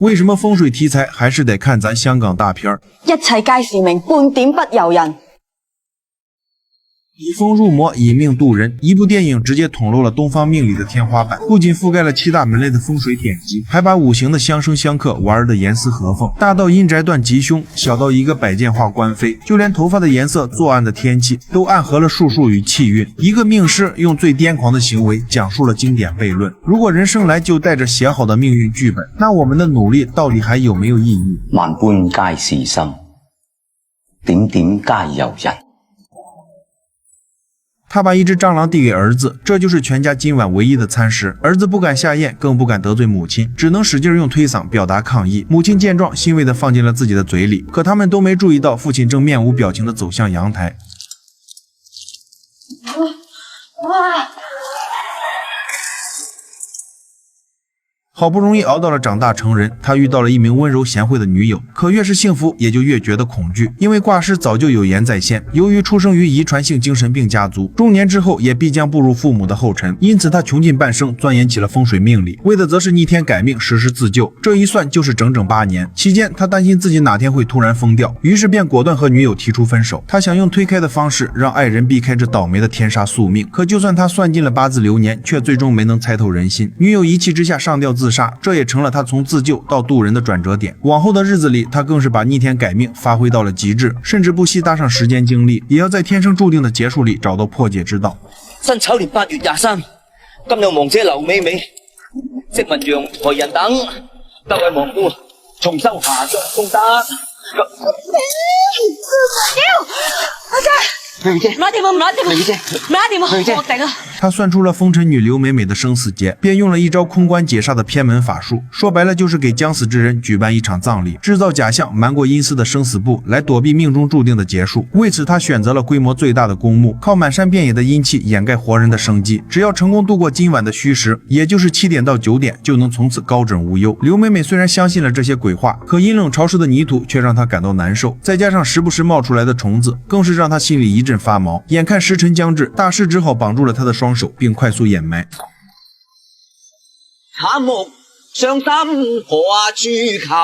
为什么风水题材还是得看咱香港大片儿？一切皆是命，半点不由人。以风入魔，以命渡人。一部电影直接捅漏了东方命理的天花板，不仅覆盖了7大门类的风水典籍，还把五行的相生相克玩得严丝合缝。大到阴宅断吉凶，小到一个摆件画官非，就连头发的颜色、作案的天气，都暗合了术数与气运。一个命师用最癫狂的行为讲述了经典悖论。如果人生来就带着写好的命运剧本，那我们的努力到底还有没有意义？万般皆是心，点点皆由人。他把一只蟑螂递给儿子，这就是全家今晚唯一的餐食。儿子不敢下咽，更不敢得罪母亲，只能使劲用推搡表达抗议。母亲见状，欣慰地放进了自己的嘴里，可他们都没注意到父亲正面无表情地走向阳台。好不容易熬到了长大成人，他遇到了一名温柔贤惠的女友，可越是幸福也就越觉得恐惧，因为卦师早就有言在先，由于出生于遗传性精神病家族，中年之后也必将步入父母的后尘，因此他穷尽半生钻研起了风水命理，为的则是逆天改命，实施自救。这一算就是整整8年，期间他担心自己哪天会突然疯掉，于是便果断和女友提出分手。他想用推开的方式让爱人避开这倒霉的天杀宿命，可就算他算尽了八字流年，却最终没能猜透人心。女友一气之下上吊自杀，这也成了他从自救到渡人的转折点。往后的日子里，他更是把逆天改命发挥到了极致，甚至不惜搭上时间精力，也要在天生注定的结束里找到破解之道。辛丑年8月23，今有亡者劉美美、即文陽、何人等，多位亡夫重修下作功德。妹妹姐，唔拿掂啊，唔拿掂啊，妹妹姐，唔拿掂啊，妹妹姐，我頂啊！他算出了风尘女刘美美的生死劫，便用了一招空关解煞的偏门法术，说白了就是给将死之人举办一场葬礼，制造假象，瞒过阴司的生死簿，来躲避命中注定的结束。为此，他选择了规模最大的公墓，靠满山遍野的阴气掩盖活人的生机。只要成功度过今晚的虚实，也就是7点到9点，就能从此高枕无忧。刘美美虽然相信了这些鬼话，可阴冷潮湿的泥土却让她感到难受，再加上时不时冒出来的虫子，更是让她心里一阵发毛。眼看时辰将至，大师只好绑住了他的双手，并快速掩埋。慘木傷心何處求？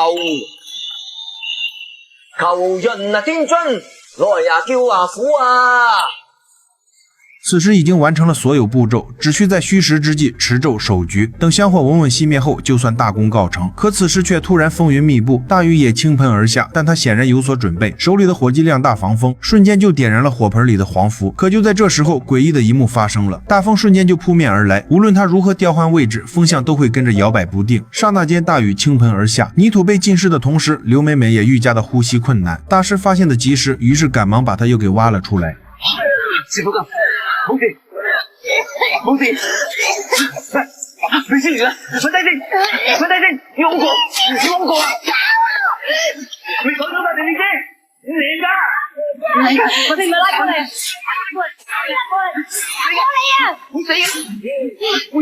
求潤天津，來呀叫啊苦啊！此时已经完成了所有步骤，只需在虚实之际持咒守局，等香火稳稳熄灭后，就算大功告成。可此时却突然风云密布，大雨也倾盆而下，但他显然有所准备，手里的火机亮大防风，瞬间就点燃了火盆里的黄符。可就在这时候，诡异的一幕发生了，大风瞬间就扑面而来，无论他如何调换位置，风向都会跟着摇摆不定。刹那间，大雨倾盆而下，泥土被浸湿的同时，刘美美也愈加的呼吸困难。大师发现的及时，于是趕忙把她又给挖了出来。師傅咁。冇事，冇事，你先嚟啦，瞓低先，瞓低先，要我過，要我過，你講咗塊地你先，你㗎，我哋唔係拉過嚟，過嚟啊，會死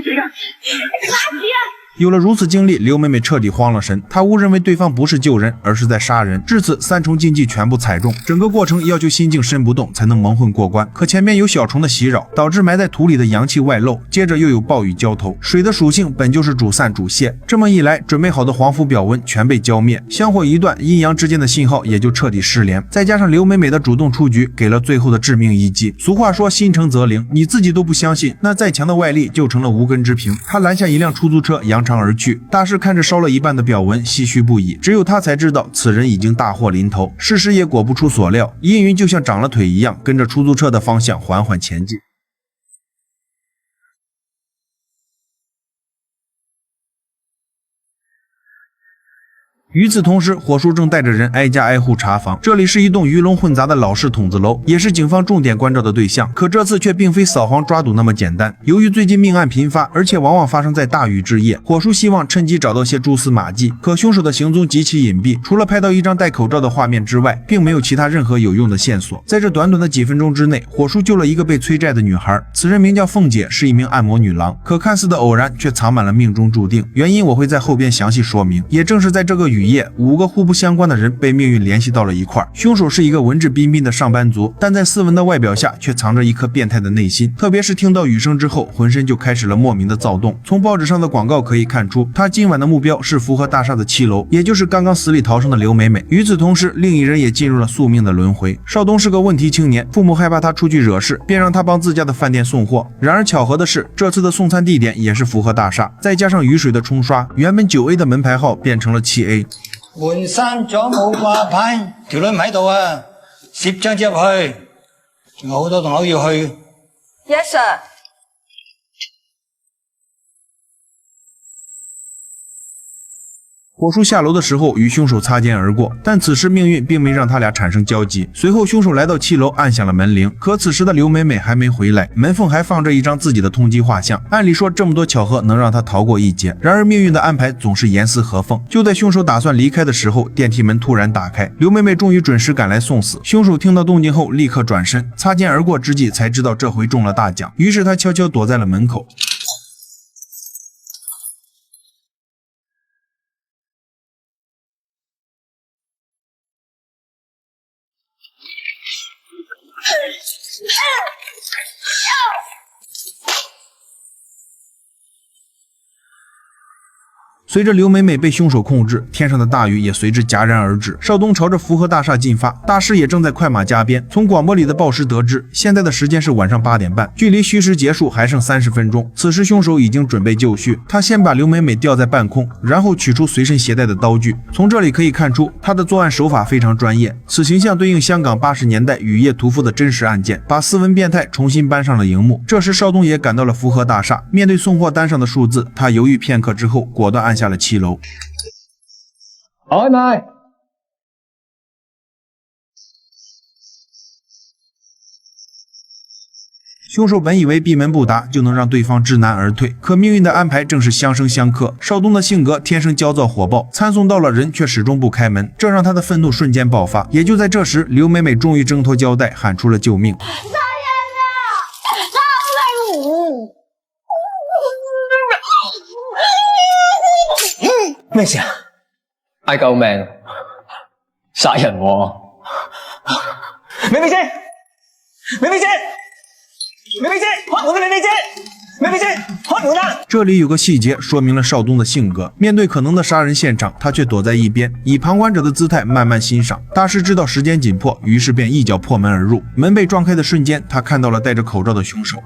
㗎，拉屎啊！有了如此经历，刘美美彻底慌了神，她误认为对方不是救人，而是在杀人。至此，3重禁忌全部踩中，整个过程要求心静身不动才能蒙混过关。可前面有小虫的袭扰，导致埋在土里的阳气外漏，接着又有暴雨浇头，水的属性本就是主散主泄，这么一来，准备好的黄符表文全被浇灭，香火一断，阴阳之间的信号也就彻底失联。再加上刘美美的主动出局，给了最后的致命一击。俗话说心诚则灵，你自己都不相信，那再强的外力就成了无根之萍。他拦下一辆出租车，扬长而去。大师看着烧了一半的表文，唏嘘不已。只有他才知道，此人已经大祸临头。事实也果不出所料，阴云就像长了腿一样，跟着出租车的方向缓缓前进。与此同时，火叔正带着人挨家挨户查房。这里是一栋鱼龙混杂的老式筒子楼，也是警方重点关照的对象。可这次却并非扫黄抓赌那么简单。由于最近命案频发，而且往往发生在大雨之夜，火叔希望趁机找到些蛛丝马迹。可凶手的行踪极其隐蔽，除了拍到一张戴口罩的画面之外，并没有其他任何有用的线索。在这短短的几分钟之内，火叔救了一个被催债的女孩，此人名叫凤姐，是一名按摩女郎。可看似的偶然，却藏满了命中注定。原因我会在后边详细说明。也正是在这个语雨夜，5个互不相关的人被命运联系到了一块儿。凶手是一个文质彬彬的上班族，但在斯文的外表下却藏着一颗变态的内心。特别是听到雨声之后，浑身就开始了莫名的躁动。从报纸上的广告可以看出，他今晚的目标是福和大厦的7楼，也就是刚刚死里逃生的刘美美。与此同时，另一人也进入了宿命的轮回。邵东是个问题青年，父母害怕他出去惹事，便让他帮自家的饭店送货。然而巧合的是，这次的送餐地点也是福和大厦，再加上雨水的冲刷，原本9A 的门牌號變成了7A。門閂咗冇掛牌，條女唔喺度啊！攝張紙入去，仲有好多棟樓要去。Yes sir。火叔下楼的时候与凶手擦肩而过，但此时命运并没让他俩产生交集。随后凶手来到7楼按响了门铃，可此时的刘美美还没回来，门缝还放着一张自己的通缉画像。按理说这么多巧合能让他逃过一劫，然而命运的安排总是严丝合缝。就在凶手打算离开的时候，电梯门突然打开，刘美美终于准时赶来送死。凶手听到动静后立刻转身，擦肩而过之际才知道这回中了大奖，于是他悄悄躲在了门口。随着刘美美被凶手控制，天上的大雨也随之戛然而止。邵东朝着福和大厦进发，大师也正在快马加鞭。从广播里的报时得知，现在的时间是晚上8点半，距离虚实结束还剩30分钟。此时凶手已经准备就绪，他先把刘美美吊在半空，然后取出随身携带的刀具。从这里可以看出，他的作案手法非常专业。此形象对应香港80年代雨夜屠夫的真实案件，把斯文变态重新搬上了荧幕。这时邵东也赶到了福和大厦，面对送货单上的数字，他犹豫片刻之后，果断按下了7楼。開麥。凶手本以为闭门不答就能让对方知难而退，可命运的安排正是相生相克。邵东的性格天生焦躁火爆，餐送到了人却始终不开门，这让他的愤怒瞬间爆发。也就在这时，刘美美终于挣脱胶带，喊出了救命。殺人啊！救命！咩事啊？嗌救命！殺人喎！美美姐，美美姐，美美姐，開門啊！美美姐，美美姐，開門啊！这里有个细节说明了邵东的性格，面对可能的杀人现场，他却躲在一边，以旁观者的姿态慢慢欣赏。大师知道时间紧迫，于是便一脚破门而入。门被撞开的瞬间，他看到了戴着口罩的凶手。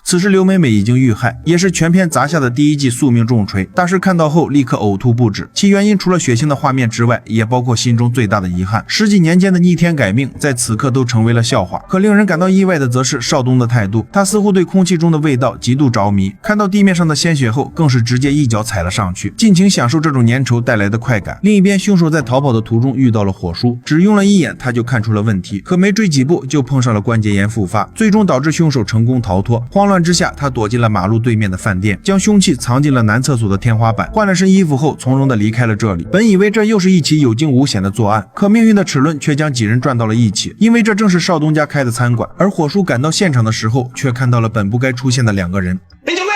此时刘美美已经遇害，也是全片砸下的第1记宿命重锤。大师看到后立刻呕吐不止，其原因除了血腥的画面之外，也包括心中最大的遗憾。10几年间的逆天改命，在此刻都成为了笑话。可令人感到意外的则是邵东的态度，他似乎对空气中的味道极度着迷，看到地面上的鲜血后，更是直接一脚踩了上去，尽情享受这种粘稠带来的快感。另一边，凶手在逃跑的途中遇到了火叔，只用了1眼他就看出了问题，可没追几步就碰上了关节炎复发，最终导致凶手成功逃脱。慌乱之下，他躲进了马路对面的饭店，将凶器藏进了男厕所的天花板，换了身衣服后从容地离开了这里。本以为这又是一起有惊无险的作案，可命运的齿轮却将几人转到了一起，因为这正是邵东家开的餐馆。而火叔赶到现场的时候，却看到了本不该出现的2个人。你做咩？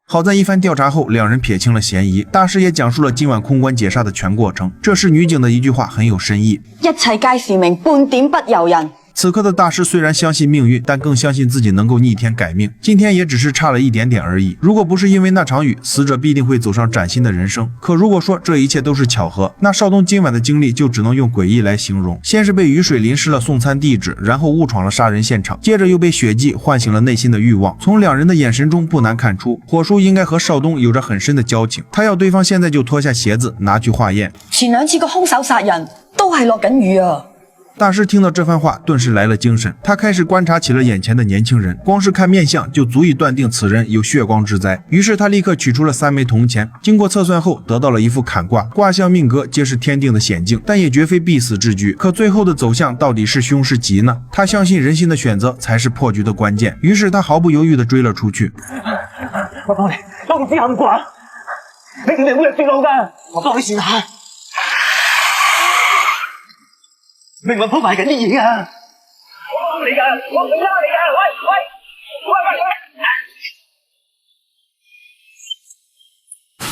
好在一番调查后，2人撇清了嫌疑。大师也讲述了今晚空关解煞的全过程。这时女警的一句话很有深意：一切皆是命，半點不由人。此刻的大师虽然相信命运，但更相信自己能够逆天改命。今天也只是差了一点点而已。如果不是因为那场雨，死者必定会走上崭新的人生。可如果说这一切都是巧合，那邵东今晚的经历就只能用诡异来形容。先是被雨水淋湿了送餐地址，然后误闯了杀人现场，接着又被血迹唤醒了内心的欲望。从2人的眼神中不难看出，火叔应该和邵东有着很深的交情。他要对方现在就脱下鞋子拿去化验。前2次個兇手殺人都係落緊雨啊！大師聽到這番話，頓時來了精神。他開始觀察起了眼前的年輕人，光是看面相就足以斷定此人有血光之災。於是他立刻取出了3枚銅錢，經過測算後得到了一副坎卦，卦象命格皆是天定的險境，但也絕非必死之局。可最後的走向到底是凶是吉呢？他相信人心的選擇才是破局的關鍵。於是他毫不猶豫地追了出去。我幫你，都唔知坎卦，你哋會入絕路㗎，我幫你試下。命運鋪排緊啲嘢啊！我幫你㗎，我唔拉你㗎，喂！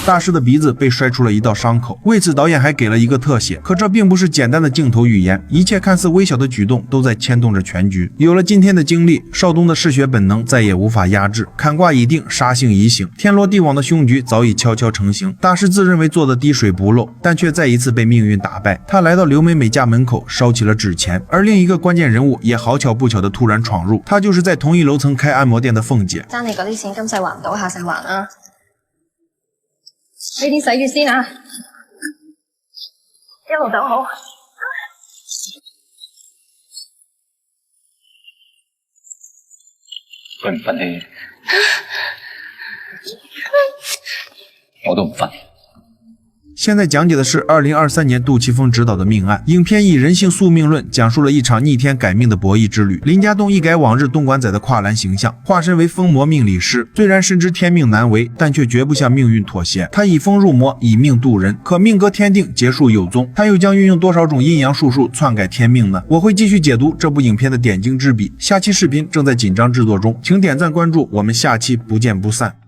大师的鼻子被摔出了一道伤口，为此导演还给了一个特写。可这并不是简单的镜头语言，一切看似微小的举动都在牵动着全局。有了今天的经历，少东的嗜血本能再也无法压制，坎卦已定，杀性已醒，天罗地网的凶局早已悄悄成型。大师自认为做的滴水不漏，但却再一次被命运打敗。他来到刘美美家门口烧起了纸钱，而另一个關鍵人物也好巧不巧的突然闖入，他就是在同一樓層開按摩店的鳳姐。爭你嗰啲錢今世還唔到，下世還啊！呢啲洗住先啊，一路走好。佢唔忿氣，我都唔忿。现在讲解的是2023年杜琪峰执导的《命案》。影片以人性宿命论讲述了一场逆天改命的博弈之旅。林家栋一改往日东莞仔的跨栏形象，化身为疯魔命理师。虽然深知天命难违，但却绝不向命运妥协。他以疯入魔，以命渡人，可命隔天定，劫数有踪。他又将运用多少种阴阳术数篡改天命呢？我会继续解读这部影片的点睛之笔。下期视频正在紧张制作中，请点赞关注，我们下期不见不散。